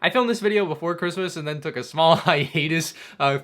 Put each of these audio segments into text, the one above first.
I filmed this video before Christmas and then took a small hiatus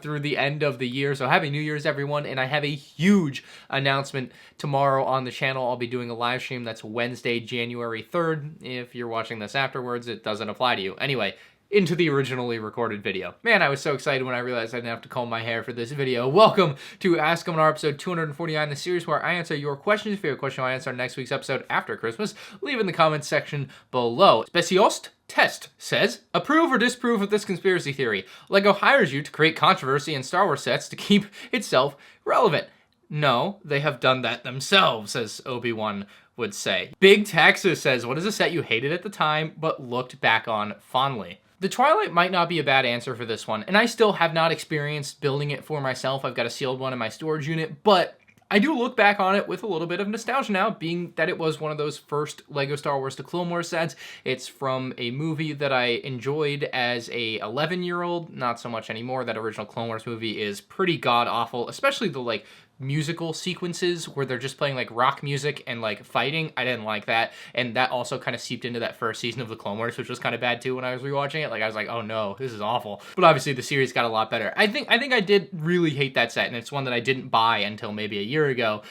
through the end of the year. So happy New Year's, everyone. And I have a huge announcement tomorrow on the channel. I'll be doing a live stream. That's Wednesday, January 3rd. If you're watching this afterwards, it doesn't apply to you. Anyway, into the originally recorded video. Man, I was so excited when I realized I didn't have to comb my hair for this video. Welcome to Ask MandR episode 249, the series where I answer your questions. If you have a question, I'll answer next week's episode after Christmas. Leave in the comments section below. Speciost Test says, approve or disapprove of this conspiracy theory. LEGO hires you to create controversy in Star Wars sets to keep itself relevant. No, they have done that themselves, as Obi-Wan would say. Big Texas says, what is a set you hated at the time but looked back on fondly? The Twilight might not be a bad answer for this one, and I still have not experienced building it for myself. I've got a sealed one in my storage unit, but I do look back on it with a little bit of nostalgia now, being that it was one of those first LEGO Star Wars The Clone Wars sets. It's from a movie that I enjoyed as a 11-year-old, not so much anymore. That original Clone Wars movie is pretty god-awful, especially the, musical sequences where they're just playing rock music and fighting. I didn't like that, and that also kind of seeped into that first season of the Clone Wars, which was kind of bad too when I was rewatching it. I was like, oh no, this is awful. But obviously the series got a lot better. I think I did really hate that set, and it's one that I didn't buy until maybe a year ago.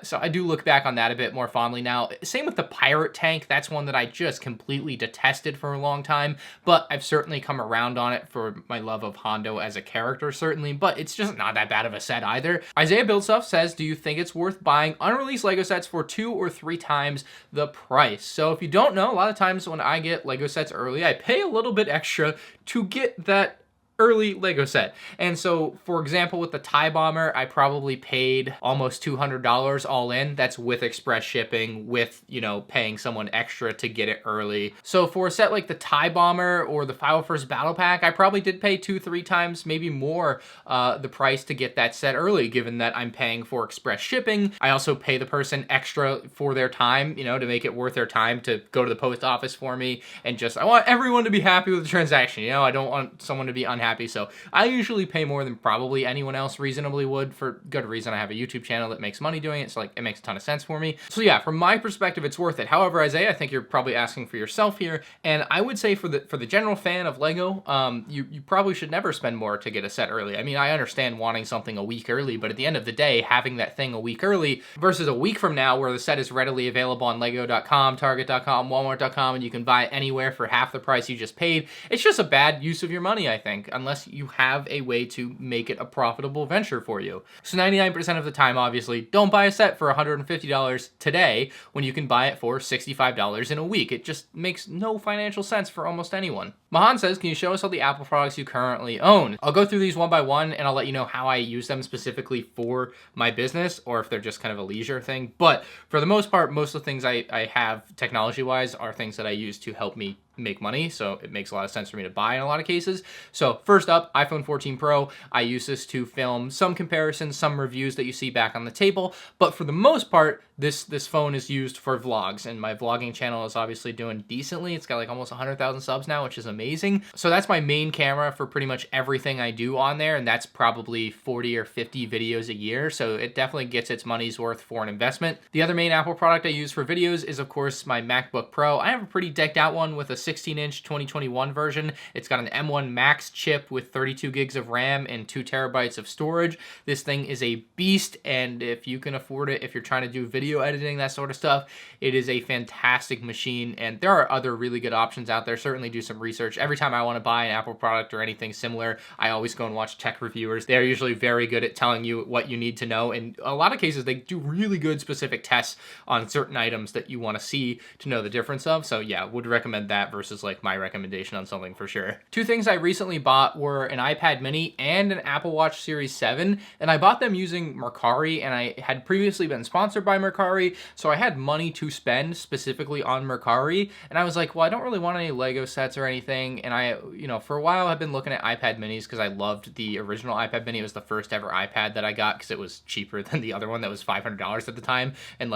So I do look back on that a bit more fondly now. Same with the pirate tank. That's one that I just completely detested for a long time, but I've certainly come around on it for my love of Hondo as a character, certainly, but it's just not that bad of a set either. Isaiah Build Stuff says, do you think it's worth buying unreleased LEGO sets for 2 or 3 times the price? So if you don't know, a lot of times when I get LEGO sets early, I pay a little bit extra to get that early LEGO set. And so, for example, with the TIE Bomber, I probably paid almost $200 all in. That's with express shipping, with, paying someone extra to get it early. So for a set like the TIE Bomber or the 501st Battle Pack, I probably did pay 2-3 times, maybe more, the price to get that set early, given that I'm paying for express shipping. I also pay the person extra for their time, to make it worth their time to go to the post office for me, and I want everyone to be happy with the transaction. I don't want someone to be unhappy. So I usually pay more than probably anyone else reasonably would, for good reason. I have a YouTube channel that makes money doing it, so it makes a ton of sense for me. So yeah, from my perspective, it's worth it. However, Isaiah, I think you're probably asking for yourself here, and I would say for the general fan of LEGO, you probably should never spend more to get a set early. I mean, I understand wanting something a week early, but at the end of the day, having that thing a week early versus a week from now where the set is readily available on Lego.com, Target.com, Walmart.com, and you can buy it anywhere for half the price you just paid, it's just a bad use of your money, I think, unless you have a way to make it a profitable venture for you. So 99% of the time, obviously, don't buy a set for $150 today when you can buy it for $65 in a week. It just makes no financial sense for almost anyone. Mahan says, can you show us all the Apple products you currently own? I'll go through these one by one, and I'll let you know how I use them specifically for my business, or if they're just kind of a leisure thing. But for the most part, most of the things I have technology-wise are things that I use to help me make money, so it makes a lot of sense for me to buy in a lot of cases. So first up, iPhone 14 Pro. I use this to film some comparisons, some reviews that you see back on the table, but for the most part, this phone is used for vlogs, and my vlogging channel is obviously doing decently. It's got almost 100,000 subs now, which is amazing. So that's my main camera for pretty much everything I do on there, and that's probably 40 or 50 videos a year, so it definitely gets its money's worth for an investment. The other main Apple product I use for videos is, of course, my MacBook Pro. I have a pretty decked out one with a 16-inch 2021 version. It's got an M1 Max chip with 32 gigs of RAM and 2 terabytes of storage. This thing is a beast, and if you can afford it, if you're trying to do video editing, that sort of stuff, it is a fantastic machine, and there are other really good options out there. Certainly do some research. Every time I want to buy an Apple product or anything similar, I always go and watch tech reviewers. They're usually very good at telling you what you need to know, and a lot of cases they do really good specific tests on certain items that you want to see to know the difference of. So yeah, would recommend that versus my recommendation on something for sure. 2 things I recently bought were an iPad mini and an Apple Watch Series 7, and I bought them using Mercari, and I had previously been sponsored by Mercari, so I had money to spend specifically on Mercari, and I was like, well, I don't really want any LEGO sets or anything, and I, for a while I've been looking at iPad minis because I loved the original iPad mini. It was the first ever iPad that I got because it was cheaper than the other one that was $500 at the time, and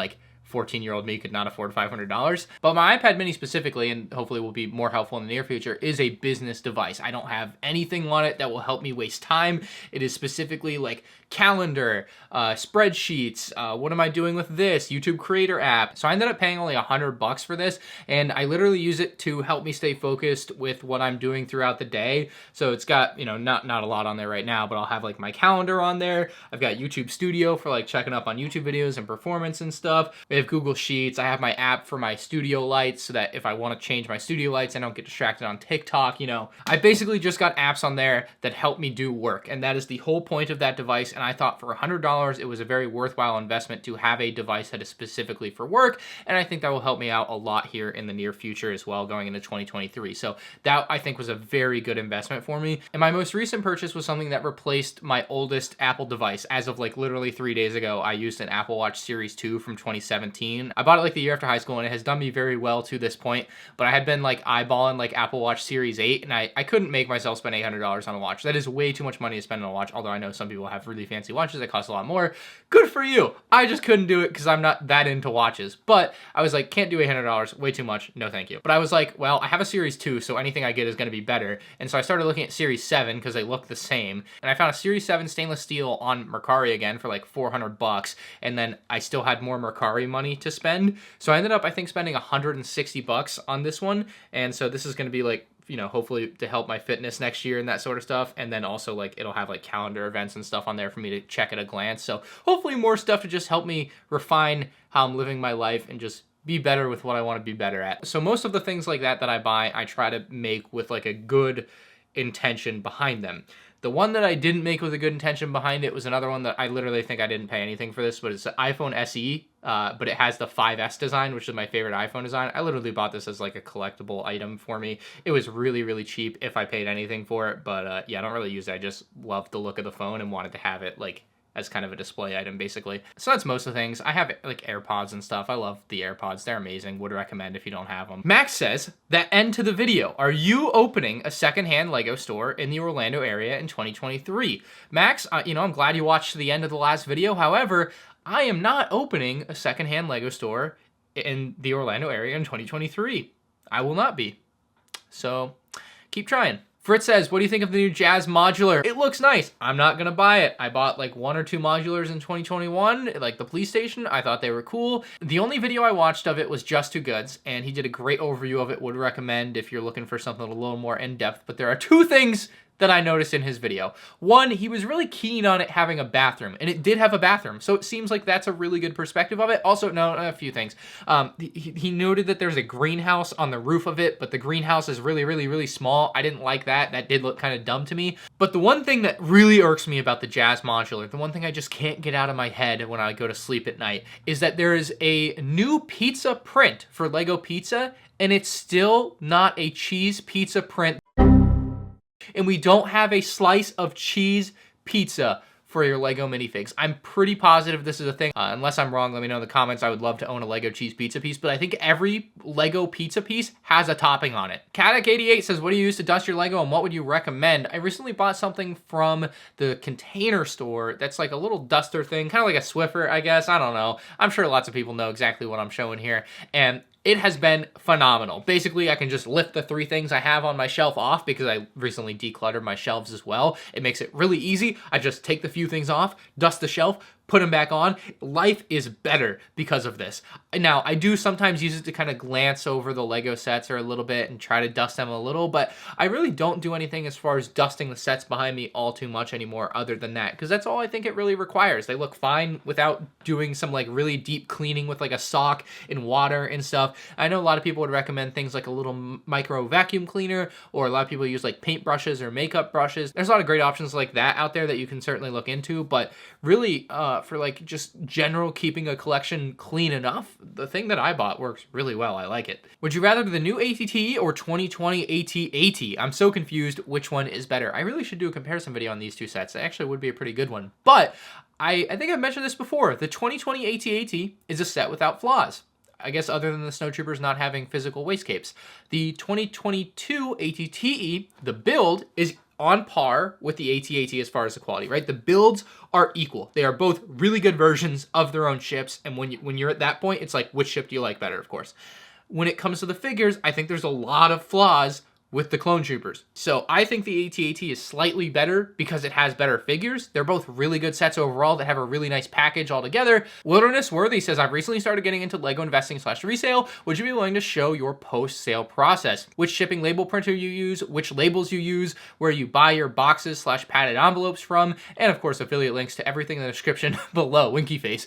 14-year-old me could not afford $500. But my iPad mini specifically, and hopefully will be more helpful in the near future, is a business device. I don't have anything on it that will help me waste time. It is specifically like calendar, spreadsheets, what am I doing with this, YouTube creator app. So I ended up paying only $100 for this, and I literally use it to help me stay focused with what I'm doing throughout the day. So it's got, you know, not a lot on there right now, but I'll have like my calendar on there. I've got YouTube Studio for like checking up on YouTube videos and performance and stuff. We have Google Sheets. I have my app for my studio lights so that if I want to change my studio lights, I don't get distracted on TikTok. You know, I basically just got apps on there that help me do work, and that is the whole point of that device. And I thought for $100, it was a very worthwhile investment to have a device that is specifically for work, and I think that will help me out a lot here in the near future as well, going into 2023. So that, I think, was a very good investment for me. And my most recent purchase was something that replaced my oldest Apple device. As of like literally 3 days ago, I used an Apple Watch Series 2 from 2017. I bought it like the year after high school, and it has done me very well to this point, but I had been like eyeballing like Apple Watch Series 8, and I couldn't make myself spend $800 on a watch. That is way too much money to spend on a watch, although I know some people have really fancy watches that cost a lot more. Good for you. I just couldn't do it because I'm not that into watches. But I was like, can't do $800, way too much, no thank you. But I was like, well, I have a Series 2, so anything I get is going to be better. And so I started looking at Series 7 because they look the same. And I found a Series 7 stainless steel on Mercari again for like $400. And then I still had more Mercari money to spend. So I ended up, I think, spending $160 on this one. And so this is going to be like, you know, hopefully to help my fitness next year and that sort of stuff. And then also like it'll have like calendar events and stuff on there for me to check at a glance. So hopefully more stuff to just help me refine how I'm living my life and just be better with what I want to be better at. So most of the things like that I buy, I try to make with like a good intention behind them. The one that I didn't make with a good intention behind it was another one that I literally think I didn't pay anything for this, but it's an iPhone SE, but it has the 5S design, which is my favorite iPhone design. I literally bought this as like a collectible item for me. It was really, really cheap if I paid anything for it, but yeah, I don't really use it. I just loved the look of the phone and wanted to have it like as kind of a display item, basically. So that's most of the things. I have like AirPods and stuff. I love the AirPods. They're amazing. Would recommend if you don't have them. Max says, that end to the video. Are you opening a secondhand LEGO store in the Orlando area in 2023? Max, you know, I'm glad you watched the end of the last video. However, I am not opening a secondhand LEGO store in the Orlando area in 2023. I will not be. So keep trying. Fritz says, what do you think of the new Jazz Modular? It looks nice. I'm not gonna buy it. I bought like 1 or 2 modulars in 2021, like the police station. I thought they were cool. The only video I watched of it was Just Two Goods, and he did a great overview of it. Would recommend if you're looking for something a little more in-depth. But there are 2 things that I noticed in his video. One, he was really keen on it having a bathroom, and it did have a bathroom, so it seems like that's a really good perspective of it. Also, no, a few things. He noted that there's a greenhouse on the roof of it, but the greenhouse is really, really, really small. I didn't like that. That did look kind of dumb to me. But the one thing that really irks me about the Jazz Modular, the one thing I just can't get out of my head when I go to sleep at night, is that there is a new pizza print for LEGO Pizza, and it's still not a cheese pizza print. And we don't have a slice of cheese pizza for your LEGO minifigs. I'm pretty positive this is a thing. Unless I'm wrong, let me know in the comments. I would love to own a LEGO cheese pizza piece, but I think every LEGO pizza piece has a topping on it. Kadak88 says, what do you use to dust your LEGO and what would you recommend? I recently bought something from the Container Store that's like a little duster thing, kind of like a Swiffer, I guess. I don't know. I'm sure lots of people know exactly what I'm showing here. And it has been phenomenal. Basically, I can just lift the 3 things I have on my shelf off because I recently decluttered my shelves as well. It makes it really easy. I just take the few things off, dust the shelf, put them back on. Life is better because of this. Now, I do sometimes use it to kind of glance over the LEGO sets or a little bit and try to dust them a little, but I really don't do anything as far as dusting the sets behind me all too much anymore other than that, because that's all I think it really requires. They look fine without doing some like really deep cleaning with like a sock and water and stuff. I know a lot of people would recommend things like a little micro vacuum cleaner, or a lot of people use like paint brushes or makeup brushes. There's a lot of great options like that out there that you can certainly look into, but really for like just general keeping a collection clean enough, the thing that I bought works really well. I like it. Would you rather the new AT-TE or 2020 AT-AT? I'm so confused which one is better. I really should do a comparison video on these 2 sets. It actually would be a pretty good one. But I think I've mentioned this before. The 2020 AT-AT is a set without flaws. I guess other than the snowtroopers not having physical wastegapes. The 2022 AT-TE, the build, is on par with the AT-AT as far as the quality, right? The builds are equal. They are both really good versions of their own ships, and when you're at that point, it's like, which ship do you like better, of course. When it comes to the figures, I think there's a lot of flaws with the clone troopers. So I think the AT-AT is slightly better because it has better figures. They're both really good sets overall that have a really nice package altogether. Wilderness Worthy says, I've recently started getting into LEGO investing / resale. Would you be willing to show your post-sale process? Which shipping label printer you use, which labels you use, where you buy your boxes / padded envelopes from, and of course affiliate links to everything in the description below. Winky face.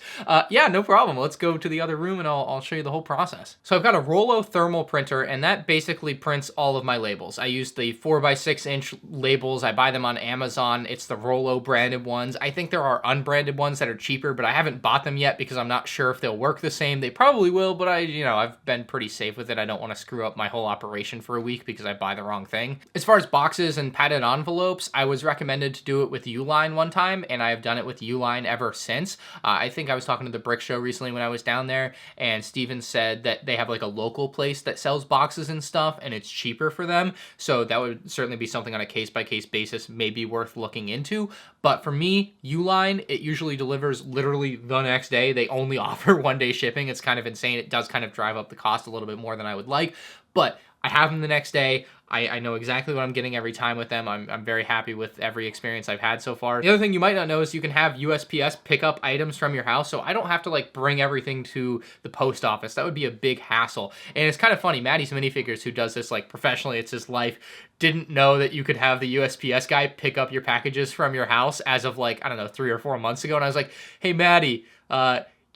Yeah, no problem. Let's go to the other room and I'll show you the whole process. So I've got a Rollo thermal printer, and that basically prints all of my labels. I use the 4x6-inch labels. I buy them on Amazon. It's the Rollo branded ones. I think there are unbranded ones that are cheaper, but I haven't bought them yet because I'm not sure if they'll work the same. They probably will, but I've been pretty safe with it. I don't want to screw up my whole operation for a week because I buy the wrong thing. As far as boxes and padded envelopes, I was recommended to do it with Uline one time, and I have done it with Uline ever since. I think I was talking to the Brick Show recently when I was down there, and Steven said that they have like a local place that sells boxes and stuff, and it's cheaper for them. So that would certainly be something on a case-by-case basis, maybe worth looking into. But for me, Uline, it usually delivers literally the next day. They only offer one-day shipping. It's kind of insane. It does kind of drive up the cost a little bit more than I would like, but I have them the next day. I know exactly what I'm getting every time with them. I'm very happy with every experience I've had so far. The other thing you might not know is you can have USPS pick up items from your house, so I don't have to like bring everything to the post office. That would be a big hassle. And it's kind of funny, Maddie's Minifigures, who does this like professionally, it's his life, didn't know that you could have the USPS guy pick up your packages from your house as of like, I don't know, 3 or 4 months ago. And I was like, hey, Maddie,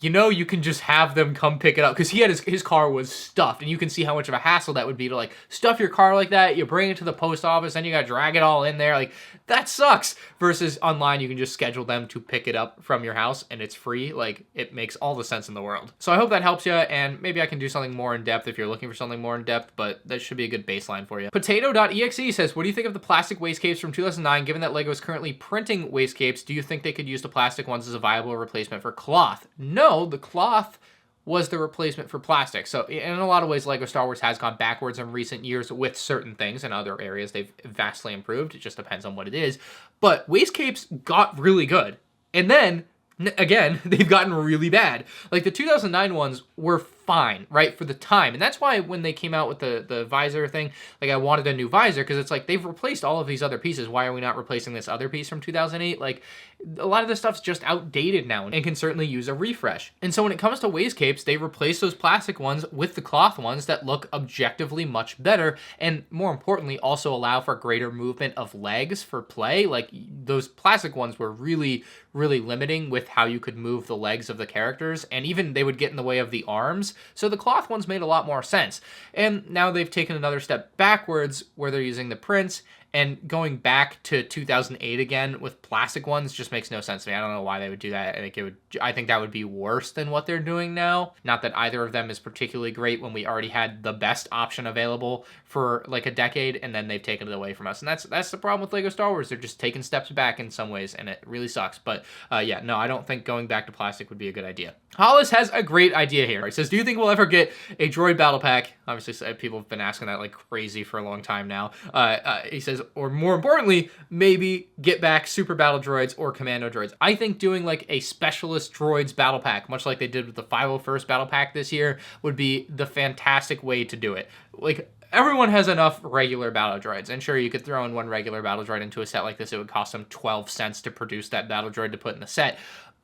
you can just have them come pick it up, because he had his car was stuffed, and you can see how much of a hassle that would be to like stuff your car like that. You bring it to the post office, then you gotta drag it all in there. Like, that sucks. Versus online, you can just schedule them to pick it up from your house, and it's free. Like, it makes all the sense in the world. So I hope that helps you, and maybe I can do something more in depth if you're looking for something more in depth, but that should be a good baseline for you. Potato.exe says, what do you think of the plastic wastegapes from 2009? Given that LEGO is currently printing wastegapes, do you think they could use the plastic ones as a viable replacement for cloth? No, the cloth was the replacement for plastic. So in a lot of ways, LEGO Star Wars has gone backwards in recent years with certain things. In other areas, they've vastly improved. It just depends on what it is. But wastegapes got really good. And then, again, they've gotten really bad. Like, the 2009 ones were fine, right, for the time. And that's why when they came out with the visor thing, like, I wanted a new visor, because it's like, they've replaced all of these other pieces. Why are we not replacing this other piece from 2008? Like, a lot of this stuff's just outdated now and can certainly use a refresh. And so when it comes to wastegapes, they replace those plastic ones with the cloth ones that look objectively much better, and more importantly, also allow for greater movement of legs for play. Like, those plastic ones were really, really limiting with how you could move the legs of the characters, and even they would get in the way of the arms. So the cloth ones made a lot more sense. And now they've taken another step backwards where they're using the prints, and going back to 2008 again with plastic ones just makes no sense to me. I don't know why they would do that. I think that would be worse than what they're doing now. Not that either of them is particularly great when we already had the best option available for like a decade, and then they've taken it away from us. And that's the problem with LEGO Star Wars. They're just taking steps back in some ways, and it really sucks. But yeah, no, I don't think going back to plastic would be a good idea. Hollis has a great idea here. He says, do you think we'll ever get a droid battle pack? Obviously, people have been asking that like crazy for a long time now. He says, or more importantly, maybe get back super battle droids or commando droids. I think doing like a specialist droids battle pack, much like they did with the 501st battle pack this year, would be the fantastic way to do it. Like, everyone has enough regular battle droids, and sure, you could throw in one regular battle droid into a set like this. It would cost them 12 cents to produce that battle droid to put in the set.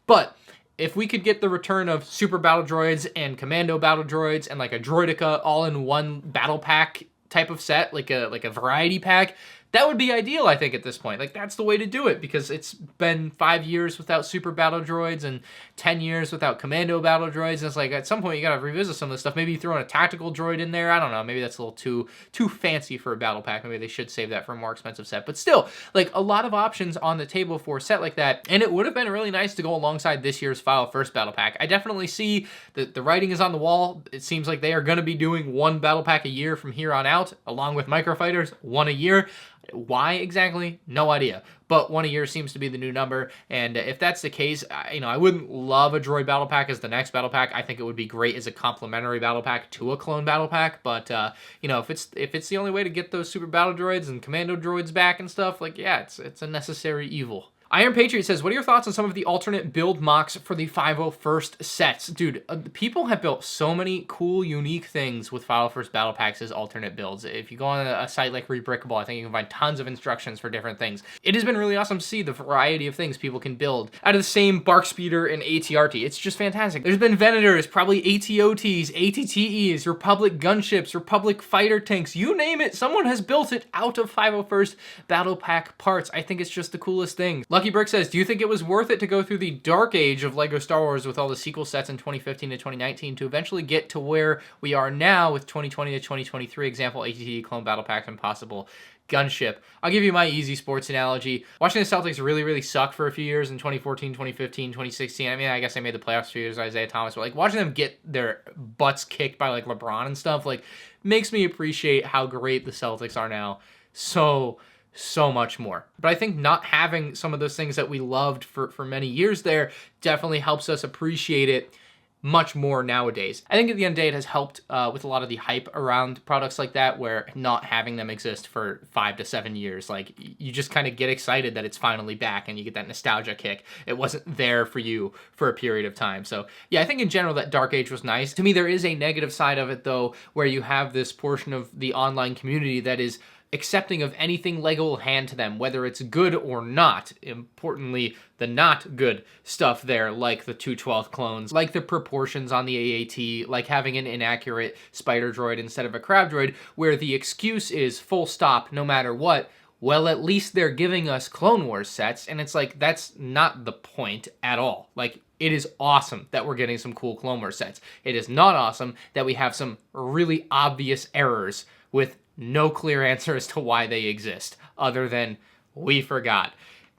But if we could get the return of super battle droids and commando battle droids and like a droidica all in one battle pack type of set, like a variety pack, that would be ideal, I think, at this point. Like, that's the way to do it, because it's been 5 years without super battle droids and 10 years without commando battle droids. And it's like, at some point, you gotta revisit some of this stuff. Maybe throw in a tactical droid in there. I don't know. Maybe that's a little too fancy for a battle pack. Maybe they should save that for a more expensive set. But still, like, a lot of options on the table for a set like that. And it would have been really nice to go alongside this year's 501st battle pack. I definitely see that the writing is on the wall. It seems like they are going to be doing one battle pack a year from here on out, along with microfighters, one a year. Why exactly? No idea. But one a year seems to be the new number, and if that's the case, I wouldn't love a droid battle pack as the next battle pack. I think it would be great as a complementary battle pack to a clone battle pack, but if it's the only way to get those super battle droids and commando droids back and stuff, like, yeah, it's a necessary evil. Iron Patriot says, what are your thoughts on some of the alternate build mocks for the 501st sets? Dude, people have built so many cool, unique things with 501st battle packs as alternate builds. If you go on a site like Rebrickable, I think you can find tons of instructions for different things. It has been really awesome to see the variety of things people can build out of the same Bark Speeder and ATRT. It's just fantastic. There's been Venators, probably ATOTs, ATTEs, Republic gunships, Republic fighter tanks, you name it, someone has built it out of 501st battle pack parts. I think it's just the coolest thing. Lucky Brick says, do you think it was worth it to go through the dark age of LEGO Star Wars with all the sequel sets in 2015 to 2019 to eventually get to where we are now with 2020 to 2023, example, ATT, Clone Battle Packs, and possible gunship? I'll give you my easy sports analogy. Watching the Celtics really suck for a few years in 2014, 2015, 2016. I mean, I guess they made the playoffs a few years, Isaiah Thomas, but like watching them get their butts kicked by like LeBron and stuff, like makes me appreciate how great the Celtics are now. So much more. But I think not having some of those things that we loved for many years there definitely helps us appreciate it much more nowadays. I think at the end of the day, it has helped with a lot of the hype around products like that, where not having them exist for 5 to 7 years, like you just kind of get excited that it's finally back and you get that nostalgia kick. It wasn't there for you for a period of time. So yeah, I think in general that Dark Age was nice. To me, there is a negative side of it though, where you have this portion of the online community that is accepting of anything LEGO will hand to them, whether it's good or not. Importantly, the not good stuff there, like the 2/12 clones, like the proportions on the AAT, like having an inaccurate spider droid instead of a crab droid, where the excuse is full stop, no matter what. Well, at least they're giving us Clone Wars sets, and it's like, that's not the point at all. Like, it is awesome that we're getting some cool Clone Wars sets. It is not awesome that we have some really obvious errors with no clear answer as to why they exist, other than we forgot.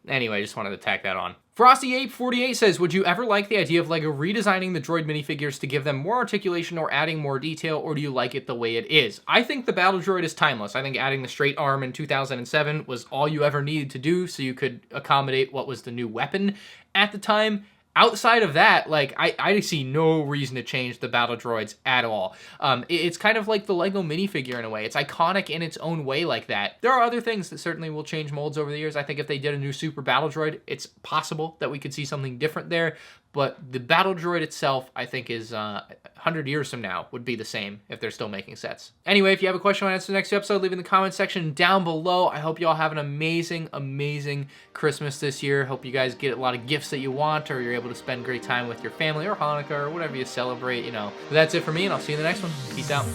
Anyway, just wanted to tack that on. Frosty848 says, would you ever like the idea of LEGO redesigning the droid minifigures to give them more articulation or adding more detail, or do you like it the way it is? I think the battle droid is timeless. I think adding the straight arm in 2007 was all you ever needed to do so you could accommodate what was the new weapon at the time. Outside of that, like, I see no reason to change the battle droids at all. It's kind of like the LEGO minifigure in a way. It's iconic in its own way like that. There are other things that certainly will change molds over the years. I think if they did a new super battle droid, it's possible that we could see something different there. But the battle droid itself, I think, is 100 years from now would be the same if they're still making sets. Anyway, if you have a question I want to answer the next episode, leave it in the comment section down below. I hope you all have an amazing Christmas this year. Hope you guys get a lot of gifts that you want, or you're able to spend great time with your family, or Hanukkah, or whatever you celebrate, you know. But that's it for me, and I'll see you in the next one. Peace out.